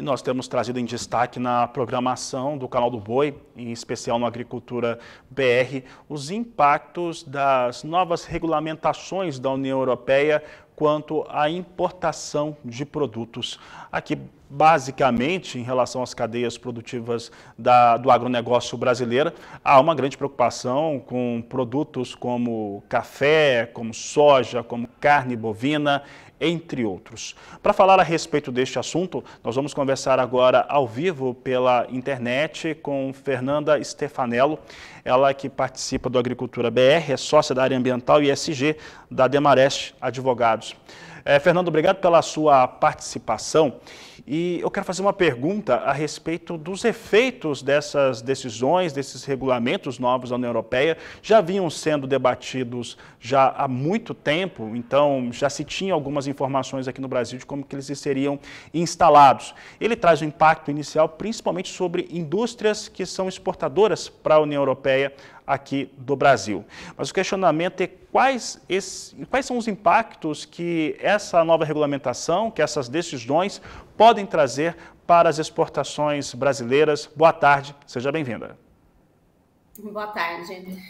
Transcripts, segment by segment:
nós temos trazido em destaque na programação do Canal do Boi, em especial no Agricultura BR, os impactos das novas regulamentações da União Europeia quanto à importação de produtos. Aqui, basicamente, em relação às cadeias produtivas do agronegócio brasileiro, há uma grande preocupação com produtos como café, como soja, como carne bovina, entre outros. Para falar a respeito deste assunto, nós vamos conversar agora ao vivo pela internet com Fernanda Stefanello, ela que participa do Agricultura BR, é sócia da área ambiental e ESG da Demarest Advogados. Fernando, obrigado pela sua participação. E eu quero fazer uma pergunta a respeito dos efeitos dessas decisões, desses regulamentos novos da União Europeia. Já vinham sendo debatidos já há muito tempo, então já se tinha algumas informações aqui no Brasil de como que eles seriam instalados. Ele traz um impacto inicial principalmente sobre indústrias que são exportadoras para a União Europeia aqui do Brasil. Mas o questionamento é quais são os impactos que essa nova regulamentação, que essas decisões podem trazer para as exportações brasileiras. Boa tarde, seja bem-vinda. Boa tarde.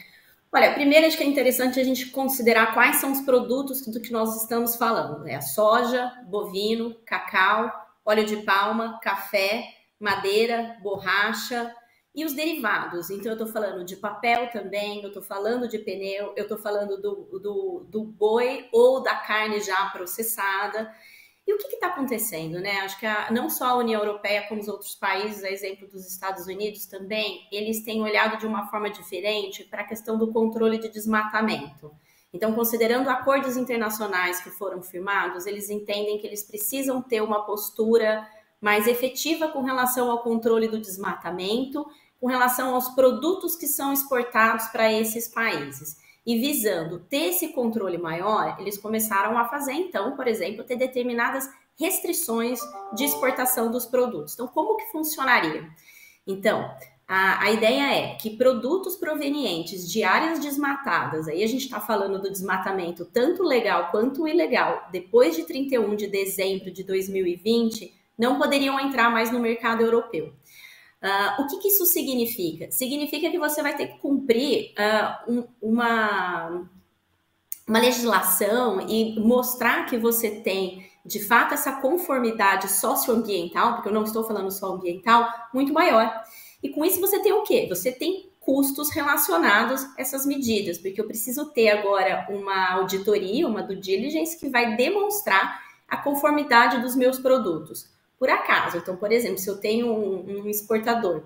Olha, primeiro acho que é interessante a gente considerar quais são os produtos do que nós estamos falando. A soja, bovino, cacau, óleo de palma, café, madeira, borracha e os derivados. Então, eu estou falando de papel também, eu estou falando de pneu, eu estou falando do boi ou da carne já processada. E o que está acontecendo, né? Acho que não só a União Europeia, como os outros países, a exemplo dos Estados Unidos também, eles têm olhado de uma forma diferente para a questão do controle de desmatamento. Então, considerando acordos internacionais que foram firmados, eles entendem que eles precisam ter uma postura mais efetiva com relação ao controle do desmatamento, com relação aos produtos que são exportados para esses países. E visando ter esse controle maior, eles começaram a fazer, então, por exemplo, ter determinadas restrições de exportação dos produtos. Então, como que funcionaria? Então, a ideia é que produtos provenientes de áreas desmatadas, aí a gente está falando do desmatamento tanto legal quanto ilegal, depois de 31 de dezembro de 2020, não poderiam entrar mais no mercado europeu. O que isso significa? Significa que você vai ter que cumprir uma legislação e mostrar que você tem, de fato, essa conformidade socioambiental, porque eu não estou falando só ambiental, muito maior. E com isso você tem o quê? Você tem custos relacionados a essas medidas, porque eu preciso ter agora uma auditoria, uma due diligence, que vai demonstrar a conformidade dos meus produtos. Por acaso, então, por exemplo, se eu tenho um exportador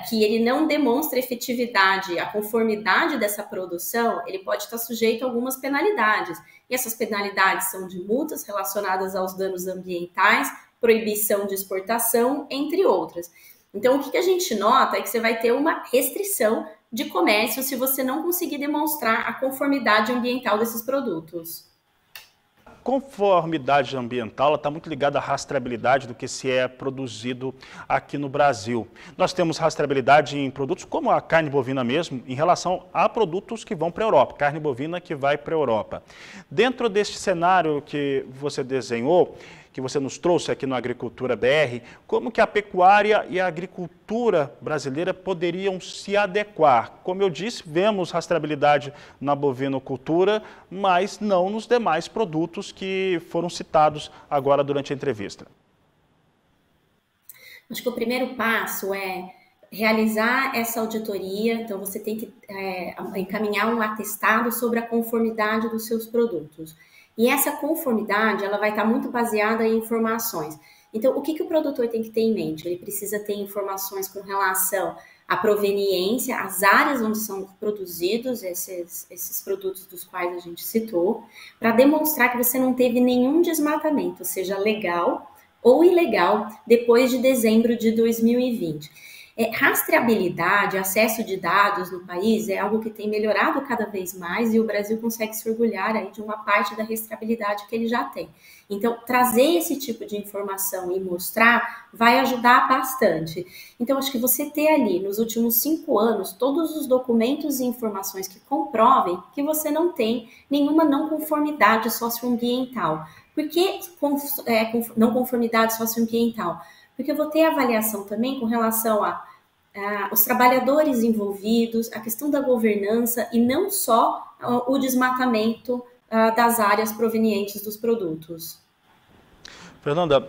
que ele não demonstra efetividade, a conformidade dessa produção, ele pode estar sujeito a algumas penalidades. E essas penalidades são de multas relacionadas aos danos ambientais, proibição de exportação, entre outras. Então, o que a gente nota é que você vai ter uma restrição de comércio se você não conseguir demonstrar a conformidade ambiental desses produtos. Conformidade ambiental está muito ligada à rastreabilidade do que se é produzido aqui no Brasil. Nós temos rastreabilidade em produtos como a carne bovina mesmo, em relação a produtos que vão para a Europa, carne bovina que vai para a Europa. Dentro deste cenário que você desenhou, que você nos trouxe aqui no Agricultura BR, como que a pecuária e a agricultura brasileira poderiam se adequar? Como eu disse, vemos rastreabilidade na bovinocultura, mas não nos demais produtos que foram citados agora durante a entrevista. Acho que o primeiro passo é realizar essa auditoria, então você tem que encaminhar um atestado sobre a conformidade dos seus produtos. E essa conformidade, ela vai estar muito baseada em informações. Então, o que o produtor tem que ter em mente? Ele precisa ter informações com relação à proveniência, às áreas onde são produzidos esses produtos dos quais a gente citou, para demonstrar que você não teve nenhum desmatamento, seja legal ou ilegal, depois de dezembro de 2020. Rastreabilidade, acesso de dados no país é algo que tem melhorado cada vez mais e o Brasil consegue se orgulhar aí de uma parte da rastreabilidade que ele já tem. Então, trazer esse tipo de informação e mostrar vai ajudar bastante. Então, acho que você ter ali, nos últimos 5 anos, todos os documentos e informações que comprovem que você não tem nenhuma não conformidade socioambiental. Por que não conformidade socioambiental? porque eu vou ter avaliação também com relação os trabalhadores envolvidos, a questão da governança e não só o desmatamento das áreas provenientes dos produtos. Fernanda,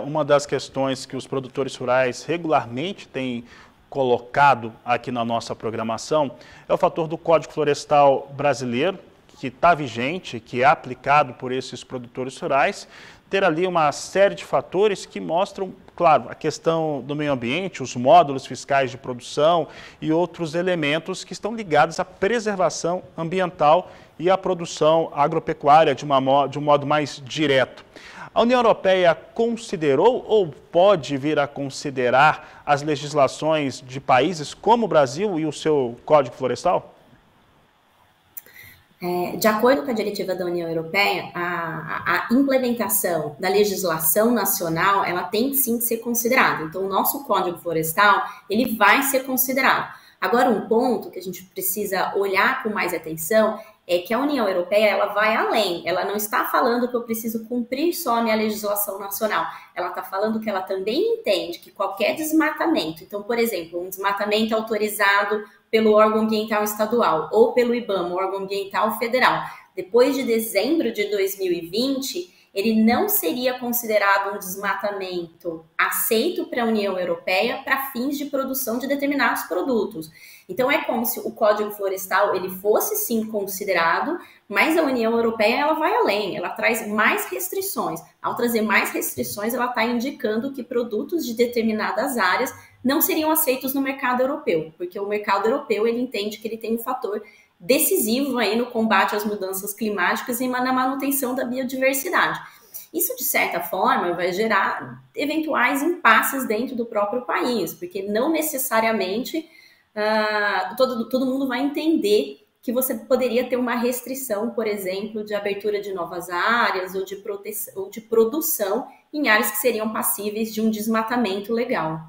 uma das questões que os produtores rurais regularmente têm colocado aqui na nossa programação é o fator do Código Florestal brasileiro, que está vigente, que é aplicado por esses produtores rurais, ter ali uma série de fatores que mostram, claro, a questão do meio ambiente, os módulos fiscais de produção e outros elementos que estão ligados à preservação ambiental e à produção agropecuária de um modo mais direto. A União Europeia considerou ou pode vir a considerar as legislações de países como o Brasil e o seu Código Florestal? De acordo com a diretiva da União Europeia, a implementação da legislação nacional, ela tem sim que ser considerada. Então, o nosso Código Florestal, ele vai ser considerado. Agora, um ponto que a gente precisa olhar com mais atenção é que a União Europeia, ela vai além. Ela não está falando que eu preciso cumprir só a minha legislação nacional. Ela está falando que ela também entende que qualquer desmatamento, então, por exemplo, um desmatamento autorizado pelo órgão ambiental estadual ou pelo IBAMA, órgão ambiental federal, depois de dezembro de 2020, ele não seria considerado um desmatamento aceito para a União Europeia para fins de produção de determinados produtos. Então, é como se o Código Florestal ele fosse sim considerado, mas a União Europeia ela vai além, ela traz mais restrições. Ao trazer mais restrições, ela está indicando que produtos de determinadas áreas não seriam aceitos no mercado europeu, porque o mercado europeu ele entende que ele tem um fator decisivo aí no combate às mudanças climáticas e na manutenção da biodiversidade. Isso, de certa forma, vai gerar eventuais impasses dentro do próprio país, porque não necessariamente todo mundo vai entender que você poderia ter uma restrição, por exemplo, de abertura de novas áreas ou de produção em áreas que seriam passíveis de um desmatamento legal.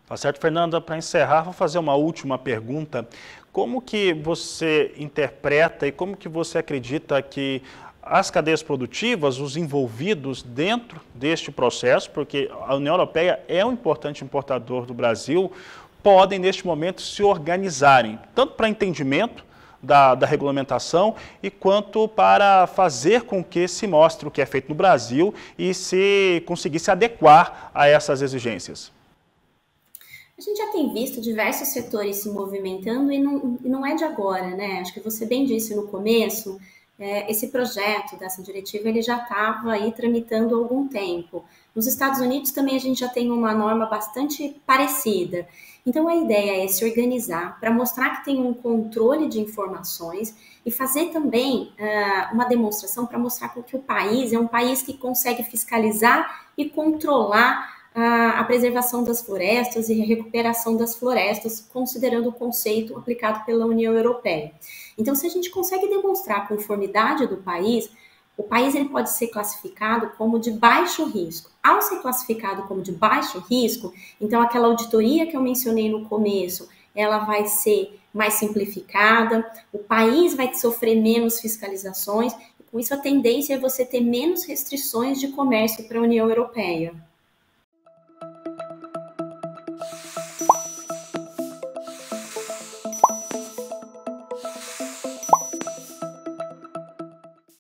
Tá certo, Fernanda? Para encerrar, vou fazer uma última pergunta. Como que você interpreta e como que você acredita que as cadeias produtivas, os envolvidos dentro deste processo, porque a União Europeia é um importante importador do Brasil, podem, neste momento, se organizarem, tanto para entendimento da regulamentação e quanto para fazer com que se mostre o que é feito no Brasil e se conseguir se adequar a essas exigências? A gente já tem visto diversos setores se movimentando e não é de agora, né? Acho que você bem disse no começo, esse projeto dessa diretiva ele já estava aí tramitando há algum tempo. Nos Estados Unidos também a gente já tem uma norma bastante parecida. Então a ideia é se organizar para mostrar que tem um controle de informações e fazer também uma demonstração para mostrar que o país é um país que consegue fiscalizar e controlar a preservação das florestas e a recuperação das florestas, considerando o conceito aplicado pela União Europeia. Então, se a gente consegue demonstrar a conformidade do país, o país ele pode ser classificado como de baixo risco. Ao ser classificado como de baixo risco, então aquela auditoria que eu mencionei no começo, ela vai ser mais simplificada, o país vai sofrer menos fiscalizações, e com isso a tendência é você ter menos restrições de comércio para a União Europeia.